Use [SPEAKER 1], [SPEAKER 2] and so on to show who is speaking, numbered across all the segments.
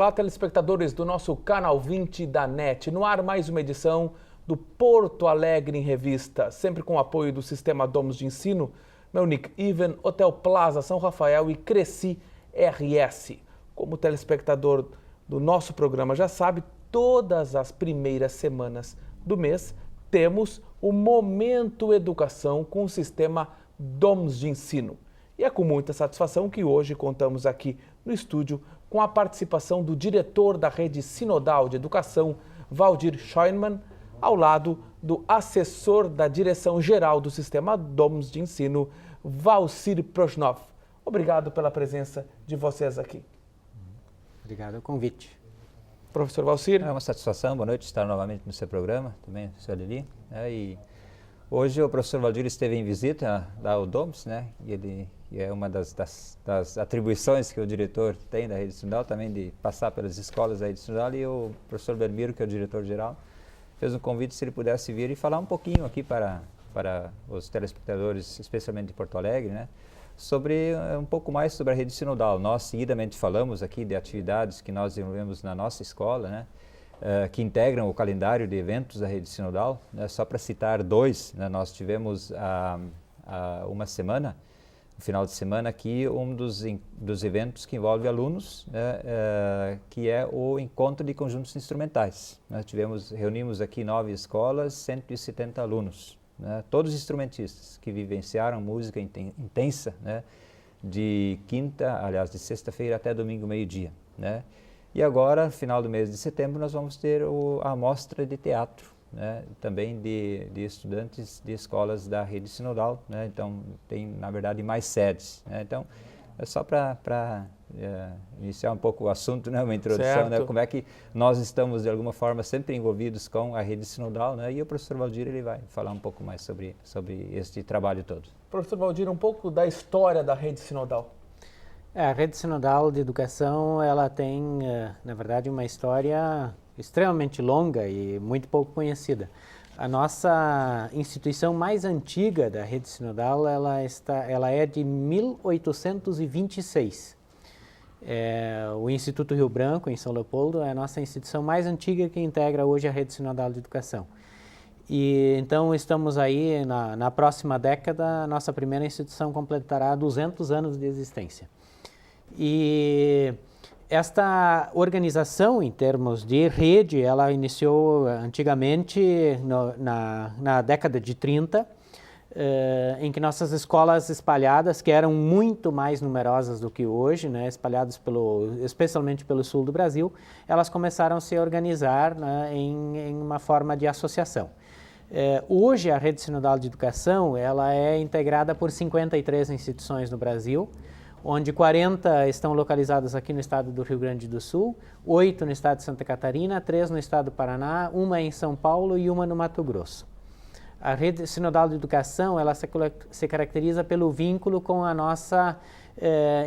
[SPEAKER 1] Olá, telespectadores do nosso canal 20 da NET. No ar, mais uma edição do Porto Alegre em Revista, sempre com o apoio do Sistema Domus de Ensino, Melnick Even, Hotel Plaza São Rafael e Cresci RS. Como o telespectador do nosso programa já sabe, todas as primeiras semanas do mês temos o Momento Educação com o Sistema Domus de Ensino. E é com muita satisfação que hoje contamos aqui no estúdio com a participação do diretor da Rede Sinodal de Educação, Valdir Scheunemann, ao lado do assessor da Direção-Geral do Sistema Domus de Ensino, Valcir Prosnov. Obrigado pela presença de vocês aqui.
[SPEAKER 2] Obrigado pelo convite.
[SPEAKER 1] Professor Valcir.
[SPEAKER 3] É uma satisfação, boa noite, estar novamente no seu programa, também, professor Lili. E hoje o professor Valdir esteve em visita ao Domus, e é uma das atribuições que o diretor tem da Rede Sinodal, também de passar pelas escolas da Rede Sinodal, e o professor Belmiro, que é o diretor-geral, fez um convite se ele pudesse vir e falar um pouquinho aqui para os telespectadores, especialmente de Porto Alegre, sobre um pouco mais sobre a Rede Sinodal. Nós seguidamente falamos aqui de atividades que nós desenvolvemos na nossa escola, que integram o calendário de eventos da Rede Sinodal. Só para citar dois, nós tivemos uma semana, no final de semana aqui, um dos eventos que envolve alunos, que é o encontro de conjuntos instrumentais. Reunimos aqui 9 escolas, 170 alunos, todos instrumentistas que vivenciaram música intensa, de sexta-feira até domingo, meio-dia. E agora, no final do mês de setembro, nós vamos ter a amostra de teatro, também de estudantes de escolas da Rede Sinodal, então tem, na verdade, mais sedes. Então, é só para iniciar um pouco o assunto, uma introdução, como é que nós estamos, de alguma forma, sempre envolvidos com a Rede Sinodal, e o professor Valdir ele vai falar um pouco mais sobre este trabalho todo.
[SPEAKER 1] Professor Valdir, um pouco da história da Rede Sinodal.
[SPEAKER 2] A Rede Sinodal de Educação, ela tem, na verdade, uma história extremamente longa e muito pouco conhecida. A nossa instituição mais antiga da Rede Sinodal, ela é de 1826. O Instituto Rio Branco, em São Leopoldo, é a nossa instituição mais antiga que integra hoje a Rede Sinodal de Educação. E então estamos aí, na próxima década, a nossa primeira instituição completará 200 anos de existência. E esta organização, em termos de rede, ela iniciou antigamente na década de 30, em que nossas escolas espalhadas, que eram muito mais numerosas do que hoje, espalhadas especialmente pelo sul do Brasil, elas começaram a se organizar em uma forma de associação. Hoje, a Rede Sinodal de Educação ela é integrada por 53 instituições no Brasil, onde 40 estão localizadas aqui no estado do Rio Grande do Sul, 8 no estado de Santa Catarina, 3 no estado do Paraná, uma em São Paulo e uma no Mato Grosso. A Rede Sinodal de Educação ela se caracteriza pelo vínculo com a nossa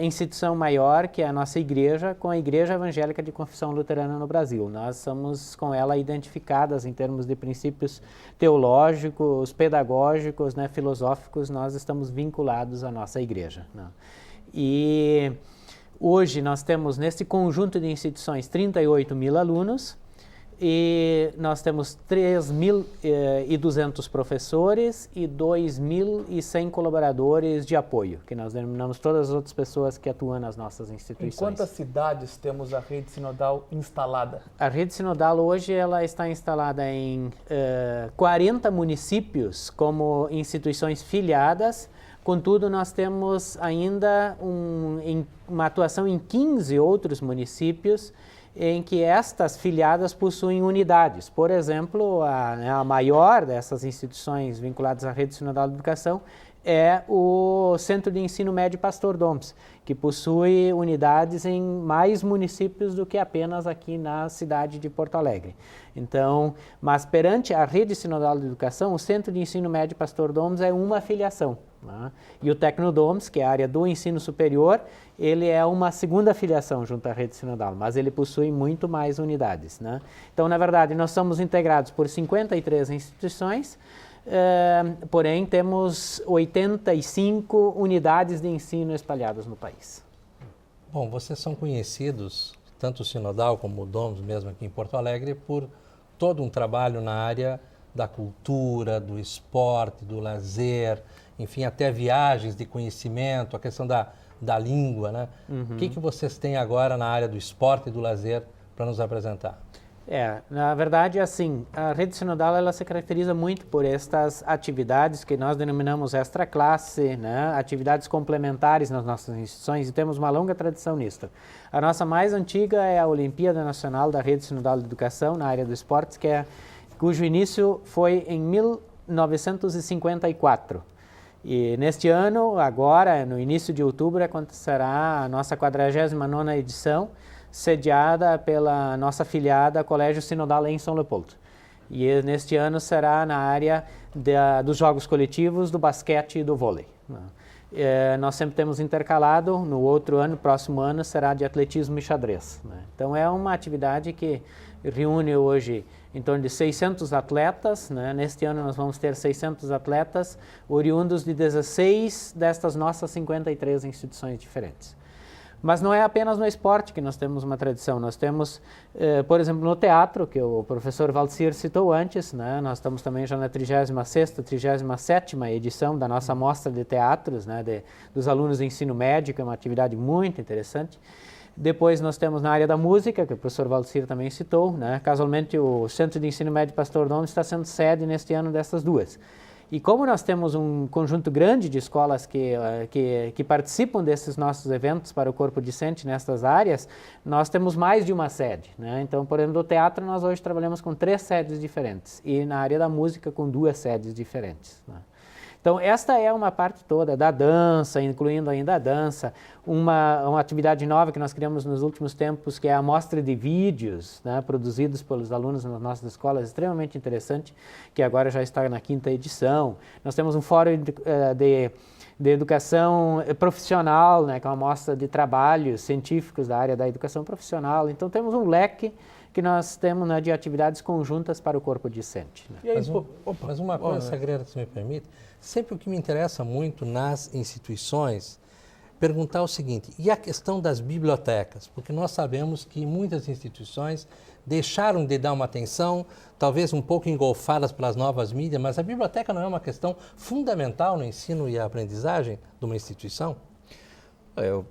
[SPEAKER 2] instituição maior, que é a nossa igreja, com a Igreja Evangélica de Confissão Luterana no Brasil. Nós somos com ela identificadas em termos de princípios teológicos, pedagógicos, filosóficos, nós estamos vinculados à nossa igreja. E hoje nós temos nesse conjunto de instituições 38 mil alunos e nós temos 3.200 professores e 2.100 colaboradores de apoio, que nós denominamos todas as outras pessoas que atuam nas nossas instituições.
[SPEAKER 1] Em quantas cidades temos a Rede Sinodal instalada? A
[SPEAKER 2] Rede Sinodal hoje ela está instalada em 40 municípios como instituições filiadas. Contudo, nós temos ainda uma atuação em 15 outros municípios em que estas filiadas possuem unidades. Por exemplo, a maior dessas instituições vinculadas à Rede Sinodal de Educação é o Centro de Ensino Médio Pastor Domus, que possui unidades em mais municípios do que apenas aqui na cidade de Porto Alegre. Então, mas perante a Rede Sinodal de Educação, o Centro de Ensino Médio Pastor Domus é uma filiação. E o Tecnodomus, que é a área do ensino superior, ele é uma segunda filiação junto à Rede Sinodal, mas ele possui muito mais unidades. Então, na verdade, nós somos integrados por 53 instituições, porém temos 85 unidades de ensino espalhadas no país.
[SPEAKER 4] Bom, vocês são conhecidos tanto o Sinodal como o Domus, mesmo aqui em Porto Alegre, por todo um trabalho na área da cultura, do esporte, do lazer, enfim, até viagens de conhecimento, a questão da língua, né? O que vocês têm agora na área do esporte e do lazer para nos apresentar?
[SPEAKER 2] Na verdade, assim, a Rede Sinodal ela se caracteriza muito por estas atividades que nós denominamos extra classe, né? Atividades complementares nas nossas instituições, e temos uma longa tradição nisto. A nossa mais antiga é a Olimpíada Nacional da Rede Sinodal de Educação na área do esportes, cujo início foi em 1954. E neste ano, agora, no início de outubro, acontecerá a nossa 49ª edição, sediada pela nossa afiliada Colégio Sinodal em São Leopoldo. E neste ano será na área dos jogos coletivos, do basquete e do vôlei. Nós sempre temos intercalado, no outro ano, próximo ano, será de atletismo e xadrez. Então é uma atividade que reúne hoje em torno de 600 atletas. Neste ano nós vamos ter 600 atletas oriundos de 16 destas nossas 53 instituições diferentes. Mas não é apenas no esporte que nós temos uma tradição. Nós temos, por exemplo, no teatro, que o professor Valcir citou antes, nós estamos também já na 36ª, 37ª edição da nossa mostra de teatros, dos alunos de ensino médio, que é uma atividade muito interessante. Depois nós temos na área da música, que o professor Valcir também citou, Casualmente o Centro de Ensino Médio Pastor Domo está sendo sede neste ano dessas duas. E como nós temos um conjunto grande de escolas que participam desses nossos eventos para o corpo discente nestas áreas, nós temos mais de uma sede. Então, por exemplo, no teatro nós hoje trabalhamos com 3 sedes diferentes e na área da música com 2 sedes diferentes. Então, esta é uma parte toda da dança, incluindo ainda a dança, uma atividade nova que nós criamos nos últimos tempos, que é a mostra de vídeos, produzidos pelos alunos nas nossas escolas, extremamente interessante, que agora já está na 5ª edição. Nós temos um fórum de educação profissional, que é uma mostra de trabalhos científicos da área da educação profissional. Então, temos um leque que nós temos de atividades conjuntas para o corpo discente.
[SPEAKER 4] E aí, mas uma coisa, Sagreira, se me permite, sempre o que me interessa muito nas instituições, perguntar o seguinte, e a questão das bibliotecas? Porque nós sabemos que muitas instituições deixaram de dar uma atenção, talvez um pouco engolfadas pelas novas mídias, mas a biblioteca não é uma questão fundamental no ensino e a aprendizagem de uma instituição?
[SPEAKER 3] Eu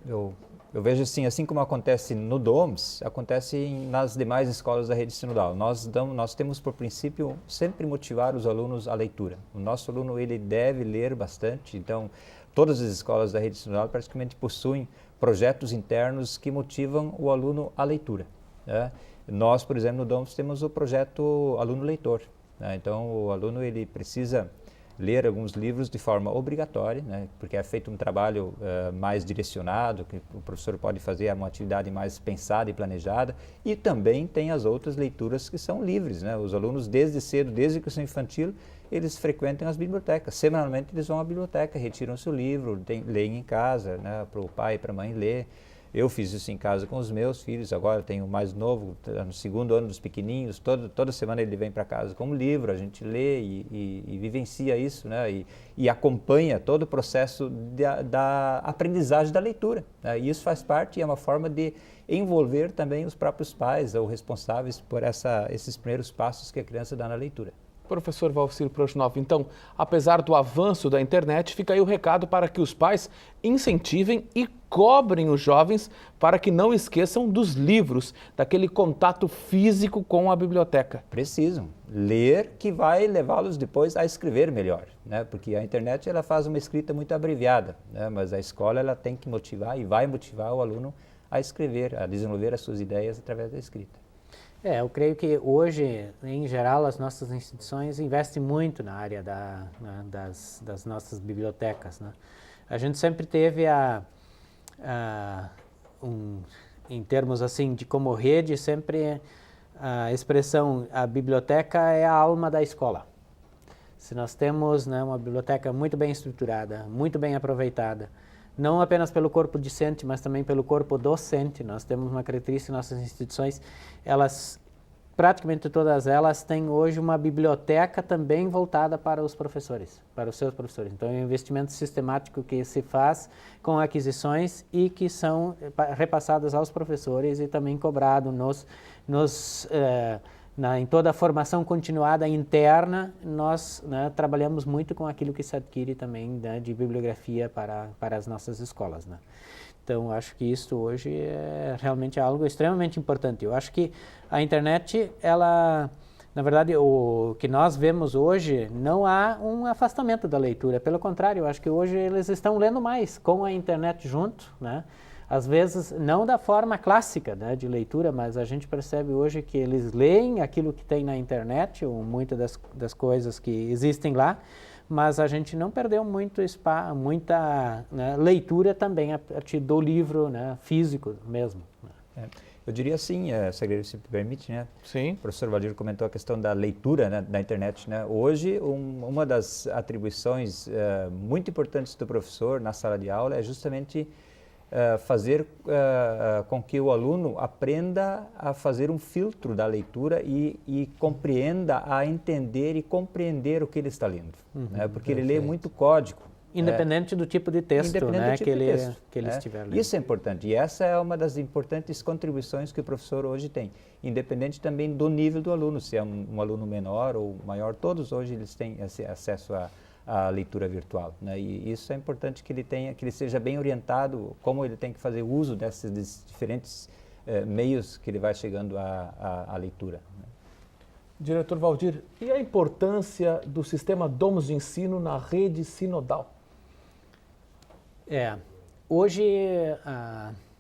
[SPEAKER 3] vejo assim como acontece no DOMS, acontece nas demais escolas da Rede Sinodal. Nós temos por princípio sempre motivar os alunos à leitura. O nosso aluno ele deve ler bastante, então todas as escolas da Rede Sinodal praticamente possuem projetos internos que motivam o aluno à leitura. Nós, por exemplo, no DOMS temos o projeto Aluno Leitor. Então o aluno ele precisa ler alguns livros de forma obrigatória, porque é feito um trabalho mais direcionado, que o professor pode fazer uma atividade mais pensada e planejada, e também tem as outras leituras que são livres. Os alunos desde cedo, desde a educação infantil, eles frequentam as bibliotecas. Semanalmente eles vão à biblioteca, retiram seu livro, leem em casa, para o pai e para a mãe ler. Eu fiz isso em casa com os meus filhos, agora tenho o mais novo, no 2º ano dos pequeninhos, toda semana ele vem para casa com um livro, a gente lê e vivencia isso, e acompanha todo o processo da aprendizagem da leitura. E isso faz parte e é uma forma de envolver também os próprios pais ou responsáveis por esses primeiros passos que a criança dá na leitura.
[SPEAKER 1] Professor Valcir Prochnov, então, apesar do avanço da internet, fica aí o recado para que os pais incentivem e cobrem os jovens para que não esqueçam dos livros, daquele contato físico com a biblioteca.
[SPEAKER 3] Precisam ler, que vai levá-los depois a escrever melhor, porque a internet ela faz uma escrita muito abreviada, mas a escola ela tem que motivar e vai motivar o aluno a escrever, a desenvolver as suas ideias através da escrita.
[SPEAKER 2] Eu creio que hoje, em geral, as nossas instituições investem muito na área das nossas bibliotecas. A gente sempre teve em termos assim de como rede, sempre a expressão a biblioteca é a alma da escola. Se nós temos uma biblioteca muito bem estruturada, muito bem aproveitada, não apenas pelo corpo discente, mas também pelo corpo docente. Nós temos uma característica em nossas instituições, elas praticamente todas elas têm hoje uma biblioteca também voltada para os professores, para os seus professores. Então, é um investimento sistemático que se faz com aquisições e que são repassadas aos professores e também cobrado em toda a formação continuada interna. Nós, né, trabalhamos muito com aquilo que se adquire também, né, de bibliografia para as nossas escolas, né. Então, acho que isso hoje é realmente algo extremamente importante. Eu acho que a internet, ela, na verdade, o que nós vemos hoje, não há um afastamento da leitura. Pelo contrário, eu acho que hoje eles estão lendo mais com a internet junto, né? Às vezes, não da forma clássica, né, de leitura, mas a gente percebe hoje que eles leem aquilo que tem na internet, ou muitas das coisas que existem lá, mas a gente não perdeu muita, né, leitura também a partir do livro, né, físico mesmo.
[SPEAKER 3] Eu diria assim, Sagredo, se me permite, né?
[SPEAKER 1] Sim.
[SPEAKER 3] O professor Valdir comentou a questão da leitura, né, da internet, né? Hoje, uma das atribuições muito importantes do professor na sala de aula é justamente fazer com que o aluno aprenda a fazer um filtro da leitura e compreenda a entender e compreender o que ele está lendo, né? Porque ele lê muito código.
[SPEAKER 2] Independente do tipo de texto, né, que ele estiver lendo.
[SPEAKER 3] Isso é importante, e essa é uma das importantes contribuições que o professor hoje tem, independente também do nível do aluno, se é um aluno menor ou maior, todos hoje eles têm esse acesso a leitura virtual, né? E isso é importante que ele seja bem orientado como ele tem que fazer uso desses diferentes meios que ele vai chegando à leitura, né?
[SPEAKER 1] Diretor Valdir, e a importância do sistema Domus de ensino na rede sinodal?
[SPEAKER 2] Hoje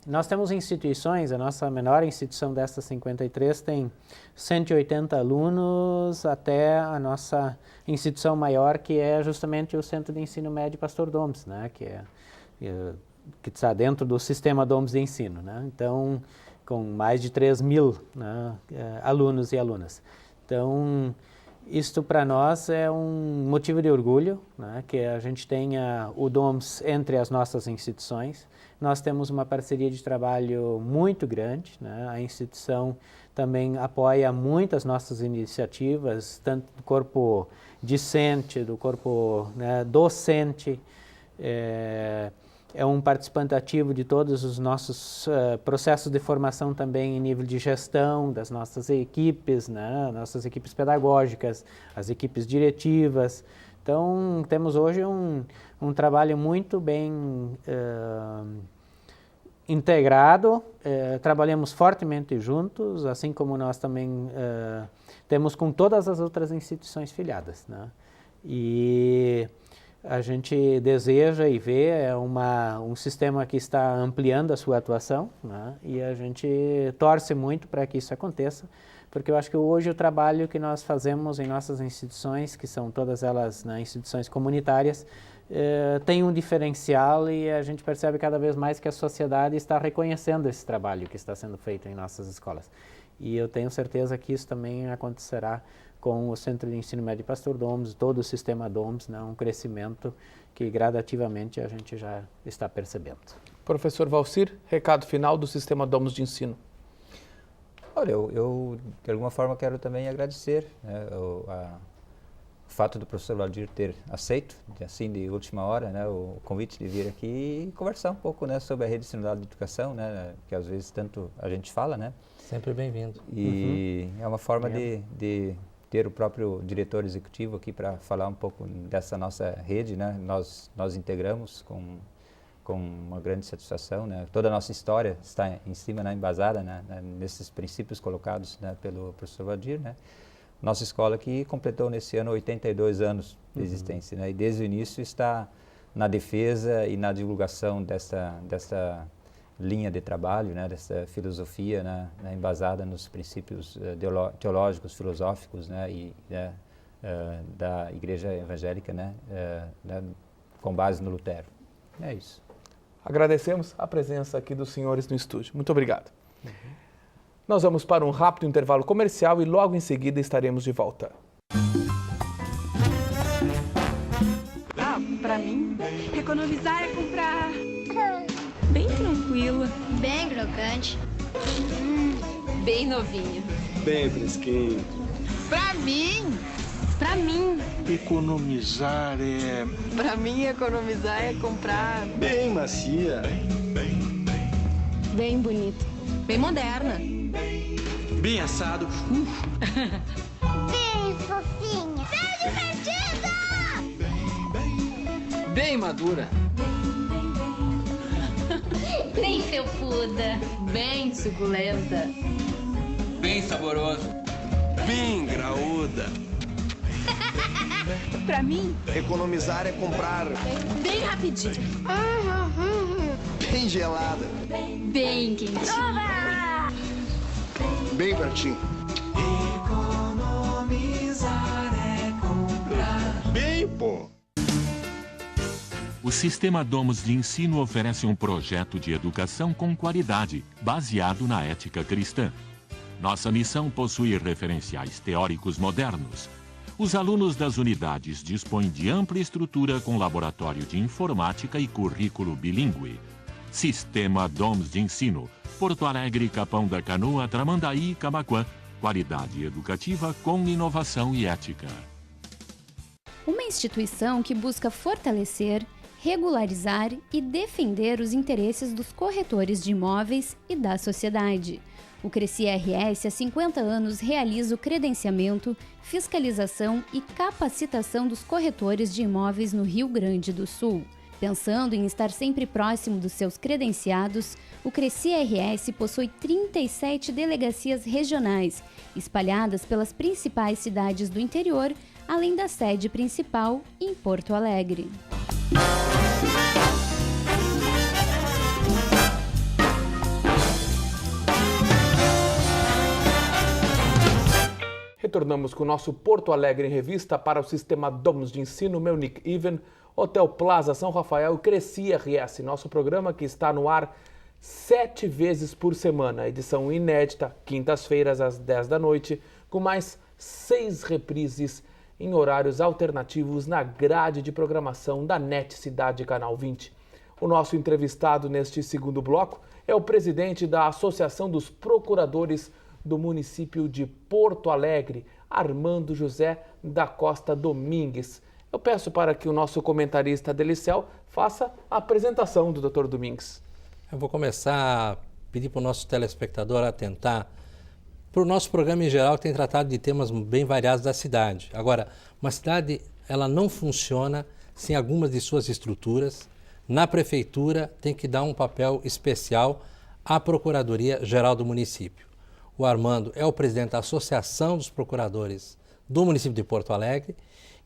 [SPEAKER 2] nós temos instituições, a nossa menor instituição dessas 53 tem 180 alunos, até a nossa instituição maior, que é justamente o Centro de Ensino Médio Pastor Domes, né, que está dentro do sistema Domes de ensino, né, então com mais de 3.000, né, alunos e alunas. Então, isto para nós é um motivo de orgulho, né, que a gente tenha o DOMS entre as nossas instituições. Nós temos uma parceria de trabalho muito grande, né? A instituição também apoia muitas nossas iniciativas, tanto do corpo discente, do corpo, né, docente, é um participante ativo de todos os nossos processos de formação também em nível de gestão das nossas equipes, né, nossas equipes pedagógicas, as equipes diretivas. Então, temos hoje um trabalho muito bem integrado, trabalhamos fortemente juntos, assim como nós também temos com todas as outras instituições filiadas, né? E a gente deseja e vê um sistema que está ampliando a sua atuação, né? E a gente torce muito para que isso aconteça, porque eu acho que hoje o trabalho que nós fazemos em nossas instituições, que são todas elas, né, instituições comunitárias, tem um diferencial e a gente percebe cada vez mais que a sociedade está reconhecendo esse trabalho que está sendo feito em nossas escolas. E eu tenho certeza que isso também acontecerá com o Centro de Ensino Médio Pastor Domes, todo o sistema Domes, né, um crescimento que gradativamente a gente já está percebendo.
[SPEAKER 1] Professor Valcir, recado final do sistema Domes de ensino.
[SPEAKER 3] Olha, eu de alguma forma quero também agradecer, né, o fato do professor Valdir ter aceito, assim de última hora, né, o convite de vir aqui e conversar um pouco, né, sobre a rede sinodal de educação, né, que às vezes tanto a gente fala, né.
[SPEAKER 4] Sempre bem-vindo.
[SPEAKER 3] E é uma forma de ter o próprio diretor executivo aqui para falar um pouco dessa nossa rede, né, nós integramos com uma grande satisfação, né, toda a nossa história está em cima, né, embasada, né, nesses princípios colocados, né, pelo professor Valdir, né. Nossa escola que completou nesse ano 82 anos de existência, né, e desde o início está na defesa e na divulgação dessa linha de trabalho, né, dessa filosofia, né, embasada nos princípios teológicos, filosóficos, né, e da Igreja Evangélica, né, com base no Lutero. É isso.
[SPEAKER 1] Agradecemos a presença aqui dos senhores no estúdio. Muito obrigado. Nós vamos para um rápido intervalo comercial e logo em seguida estaremos de volta.
[SPEAKER 5] Para mim, economizar é comprar bem tranquilo.
[SPEAKER 6] Bem crocante. bem novinho.
[SPEAKER 7] Bem fresquinho.
[SPEAKER 6] Pra mim. Pra mim.
[SPEAKER 7] Economizar é...
[SPEAKER 6] Pra mim, economizar é comprar...
[SPEAKER 7] Bem macia.
[SPEAKER 6] Bem bonito. Bem moderna.
[SPEAKER 7] Bem assado.
[SPEAKER 8] Bem fofinha. Bem divertida.
[SPEAKER 9] Bem madura.
[SPEAKER 8] Bem felpuda.
[SPEAKER 6] Bem suculenta.
[SPEAKER 9] Bem saboroso.
[SPEAKER 7] Bem graúda.
[SPEAKER 6] Pra mim,
[SPEAKER 7] Economizar é comprar
[SPEAKER 6] bem rapidinho.
[SPEAKER 7] bem gelada.
[SPEAKER 6] Bem quentinho.
[SPEAKER 7] Bem pertinho.
[SPEAKER 10] Economizar é comprar.
[SPEAKER 7] Bem, pô.
[SPEAKER 11] O Sistema Domus de Ensino oferece um projeto de educação com qualidade, baseado na ética cristã. Nossa missão possui referenciais teóricos modernos. Os alunos das unidades dispõem de ampla estrutura com laboratório de informática e currículo bilíngue. Sistema Domus de Ensino, Porto Alegre, Capão da Canoa, Tramandaí e Camaquã. Qualidade educativa com inovação e ética.
[SPEAKER 12] Uma instituição que busca fortalecer, regularizar e defender os interesses dos corretores de imóveis e da sociedade. O Cresci RS há 50 anos realiza o credenciamento, fiscalização e capacitação dos corretores de imóveis no Rio Grande do Sul. Pensando em estar sempre próximo dos seus credenciados, o Cresci RS possui 37 delegacias regionais, espalhadas pelas principais cidades do interior, além da sede principal em Porto Alegre.
[SPEAKER 1] Retornamos com o nosso Porto Alegre em Revista para o Sistema Domus de Ensino, meu Nick Even, Hotel Plaza São Rafael e Cresci RS, nosso programa que está no ar 7 vezes por semana, edição inédita, quintas-feiras às 10 da noite, com mais 6 reprises em horários alternativos na grade de programação da NET Cidade Canal 20. O nosso entrevistado neste segundo bloco é o presidente da Associação dos Procuradores do município de Porto Alegre, Armando José da Costa Domingues. Eu peço para que o nosso comentarista Delicel faça a apresentação do Dr. Domingues.
[SPEAKER 4] Eu vou começar a pedir para o nosso telespectador atentar para o nosso programa em geral, que tem tratado de temas bem variados da cidade. Agora, uma cidade ela não funciona sem algumas de suas estruturas. Na prefeitura tem que dar um papel especial à Procuradoria-Geral do município. O Armando é o presidente da Associação dos Procuradores do município de Porto Alegre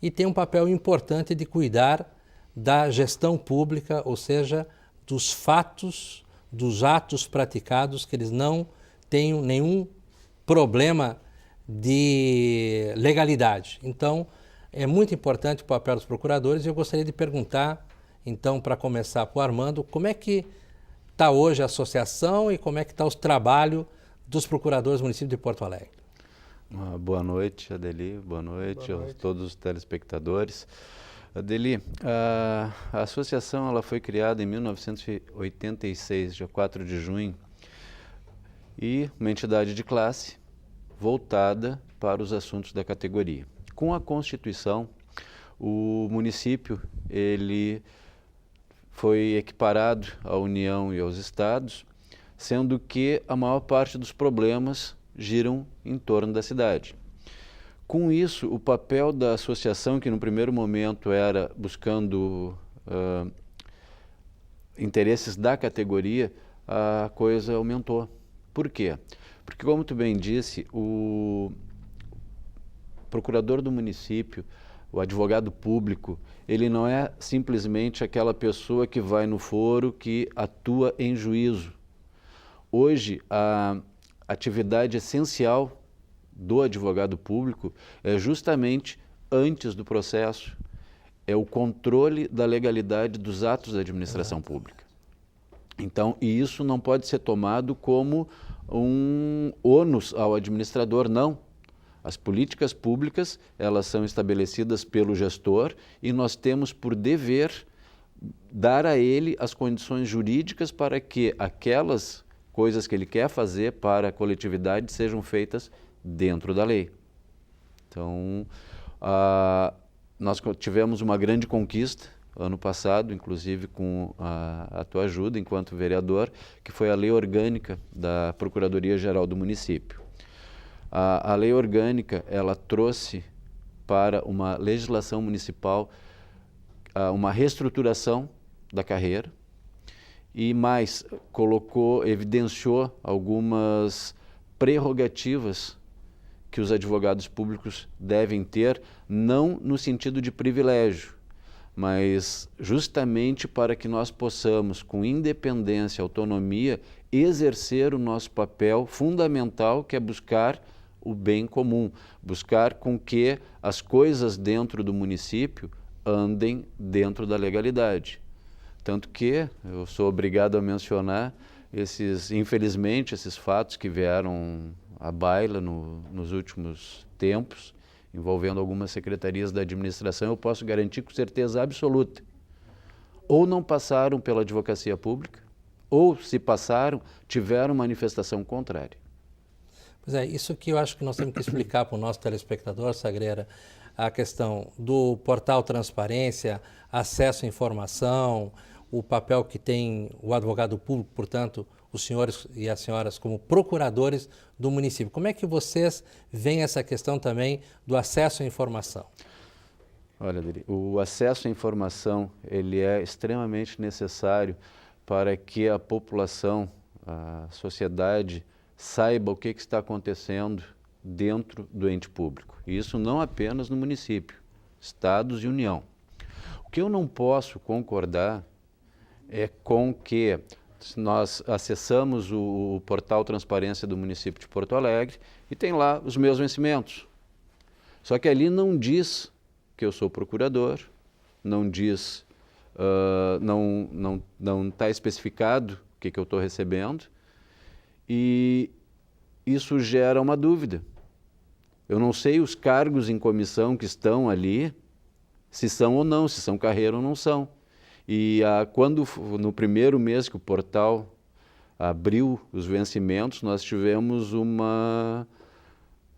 [SPEAKER 4] e tem um papel importante de cuidar da gestão pública, ou seja, dos fatos, dos atos praticados, que eles não tenham nenhum problema de legalidade. Então, é muito importante o papel dos procuradores e eu gostaria de perguntar, então, para começar para o Armando, como é que está hoje a associação e como é que está os trabalhos dos procuradores do município de Porto Alegre.
[SPEAKER 13] Boa noite, Adeli. Boa noite a todos os telespectadores. Adeli, a associação ela foi criada em 1986, dia 4 de junho, e uma entidade de classe voltada para os assuntos da categoria. Com a Constituição, o município ele foi equiparado à União e aos estados, sendo que a maior parte dos problemas giram em torno da cidade. Com isso, o papel da associação, que no primeiro momento era buscando interesses da categoria, a coisa aumentou. Por quê? Porque, como tu bem disse, o procurador do município, o advogado público, ele não é simplesmente aquela pessoa que vai no foro, que atua em juízo. Hoje, a atividade essencial do advogado público é justamente antes do processo, é o controle da legalidade dos atos da administração pública. Então, e isso não pode ser tomado como um ônus ao administrador, não. As políticas públicas, elas são estabelecidas pelo gestor e nós temos por dever dar a ele as condições jurídicas para que aquelas coisas que ele quer fazer para a coletividade sejam feitas dentro da lei. Então, nós tivemos uma grande conquista ano passado, inclusive com a tua ajuda enquanto vereador, que foi a Lei Orgânica da Procuradoria-Geral do Município. A Lei Orgânica, ela trouxe para uma legislação municipal uma reestruturação da carreira e mais, evidenciou algumas prerrogativas que os advogados públicos devem ter, não no sentido de privilégio, mas justamente para que nós possamos, com independência, autonomia, exercer o nosso papel fundamental, que é buscar o bem comum, buscar com que as coisas dentro do município andem dentro da legalidade. Tanto que eu sou obrigado a mencionar infelizmente, esses fatos que vieram à baila nos últimos tempos, envolvendo algumas secretarias da administração, eu posso garantir com certeza absoluta. Ou não passaram pela advocacia pública, ou se passaram, tiveram manifestação contrária.
[SPEAKER 4] Pois é, isso que eu acho que nós temos que explicar para o nosso telespectador, Sagreira, a questão do portal Transparência, acesso à informação, o papel que tem o advogado público, portanto, os senhores e as senhoras como procuradores do município. Como é que vocês veem essa questão também do acesso à informação?
[SPEAKER 13] Olha, Adeli, o acesso à informação ele é extremamente necessário para que a população, a sociedade, saiba o que está acontecendo dentro do ente público. E isso não apenas no município, estados e União. O que eu não posso concordar é com que nós acessamos o portal Transparência do município de Porto Alegre e tem lá os meus vencimentos. Só que ali não diz que eu sou procurador, não diz, não está especificado o que eu estou recebendo e isso gera uma dúvida. Eu não sei os cargos em comissão que estão ali, se são ou não, se são carreira ou não são. E quando no primeiro mês que o portal abriu os vencimentos, nós tivemos uma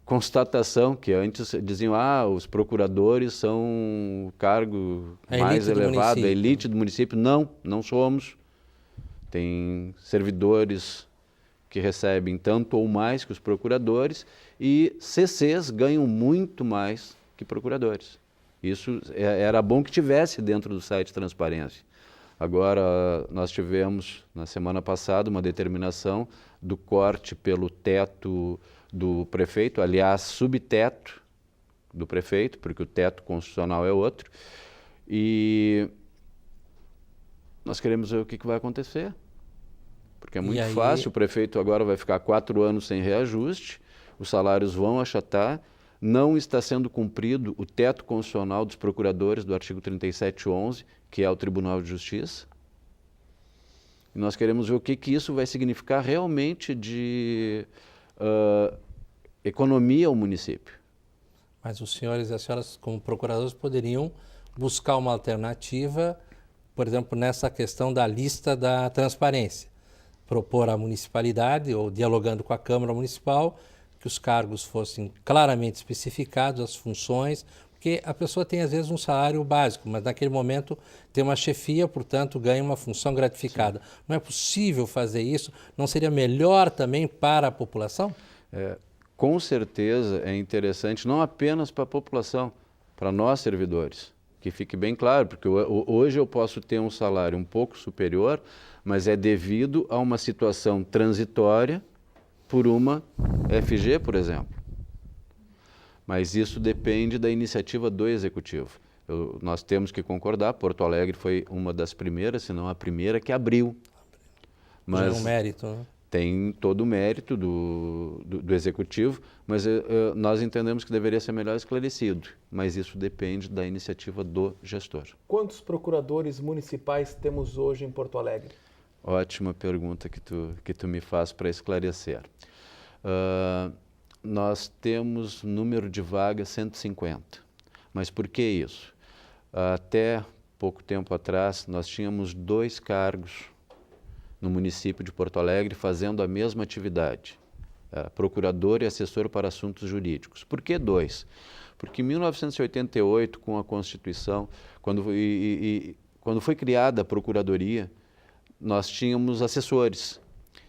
[SPEAKER 13] constatação que antes diziam, os procuradores são o cargo mais elevado, a elite do município. Não, não somos. Tem servidores que recebem tanto ou mais que os procuradores e CCs ganham muito mais que procuradores. Isso era bom que tivesse dentro do site Transparência. Agora, nós tivemos, na semana passada, uma determinação do corte pelo teto do prefeito, aliás, subteto do prefeito, porque o teto constitucional é outro. E nós queremos ver o que vai acontecer. Porque é muito fácil, o prefeito agora vai ficar 4 anos sem reajuste, os salários vão achatar, não está sendo cumprido o teto constitucional dos procuradores do artigo 3711, que é o Tribunal de Justiça. E nós queremos ver o que isso vai significar realmente de economia ao município.
[SPEAKER 4] Mas os senhores e as senhoras, como procuradores, poderiam buscar uma alternativa, por exemplo, nessa questão da lista da transparência. Propor à municipalidade, ou dialogando com a Câmara Municipal, que os cargos fossem claramente especificados, as funções, porque a pessoa tem às vezes um salário básico, mas naquele momento tem uma chefia, portanto ganha uma função gratificada. Sim. Não é possível fazer isso? Não seria melhor também para a população?
[SPEAKER 13] Com certeza é interessante, não apenas para a população, para nós servidores. Que fique bem claro, porque hoje eu posso ter um salário um pouco superior, mas é devido a uma situação transitória por uma FG, por exemplo. Mas isso depende da iniciativa do Executivo. Nós temos que concordar, Porto Alegre foi uma das primeiras, se não a primeira, que abriu.
[SPEAKER 4] Mas é um mérito, né?
[SPEAKER 13] Tem todo o mérito do Executivo, mas nós entendemos que deveria ser melhor esclarecido, mas isso depende da iniciativa do gestor.
[SPEAKER 1] Quantos procuradores municipais temos hoje em Porto Alegre?
[SPEAKER 13] Ótima pergunta que tu me faz para esclarecer. Nós temos número de vagas 150, mas por que isso? Até pouco tempo atrás nós tínhamos 2 cargos no município de Porto Alegre fazendo a mesma atividade, procurador e assessor para assuntos jurídicos. Por que 2? Porque em 1988, com a Constituição, quando foi criada a Procuradoria, nós tínhamos assessores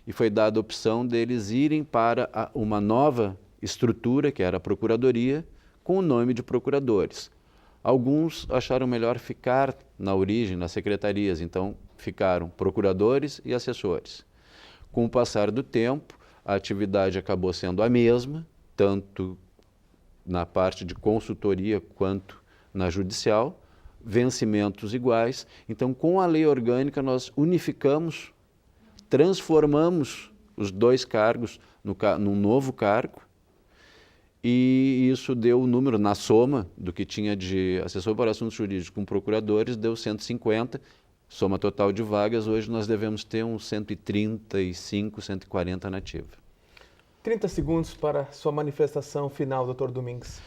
[SPEAKER 13] e foi dada a opção deles irem para uma nova estrutura, que era a Procuradoria, com o nome de procuradores. Alguns acharam melhor ficar na origem, nas secretarias, então ficaram procuradores e assessores. Com o passar do tempo, a atividade acabou sendo a mesma, tanto na parte de consultoria quanto na judicial, vencimentos iguais. Então, com a lei orgânica, nós unificamos, transformamos os 2 cargos num novo cargo, e isso deu o número, na soma do que tinha de assessor para assuntos jurídicos com procuradores, deu 150, soma total de vagas, hoje nós devemos ter uns 135, 140 na ativa.
[SPEAKER 1] 30 segundos para sua manifestação final, Dr. Domingues.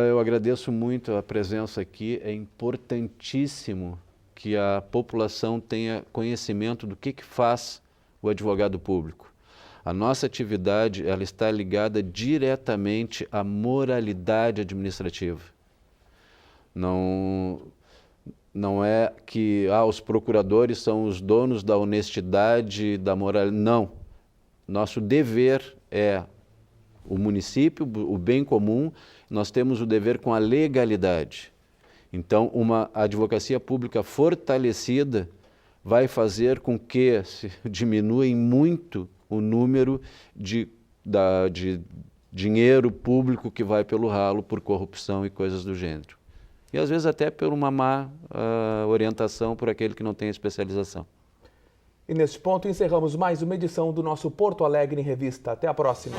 [SPEAKER 13] Eu agradeço muito a presença aqui, é importantíssimo que a população tenha conhecimento do que faz o advogado público. A nossa atividade, ela está ligada diretamente à moralidade administrativa. Não é que os procuradores são os donos da honestidade, da moral. Não. Nosso dever é o município, o bem comum, nós temos o dever com a legalidade. Então, uma advocacia pública fortalecida vai fazer com que se diminua muito o número de dinheiro público que vai pelo ralo por corrupção e coisas do gênero. E às vezes até por uma má orientação por aquele que não tem especialização.
[SPEAKER 1] E neste ponto encerramos mais uma edição do nosso Porto Alegre em Revista. Até a próxima.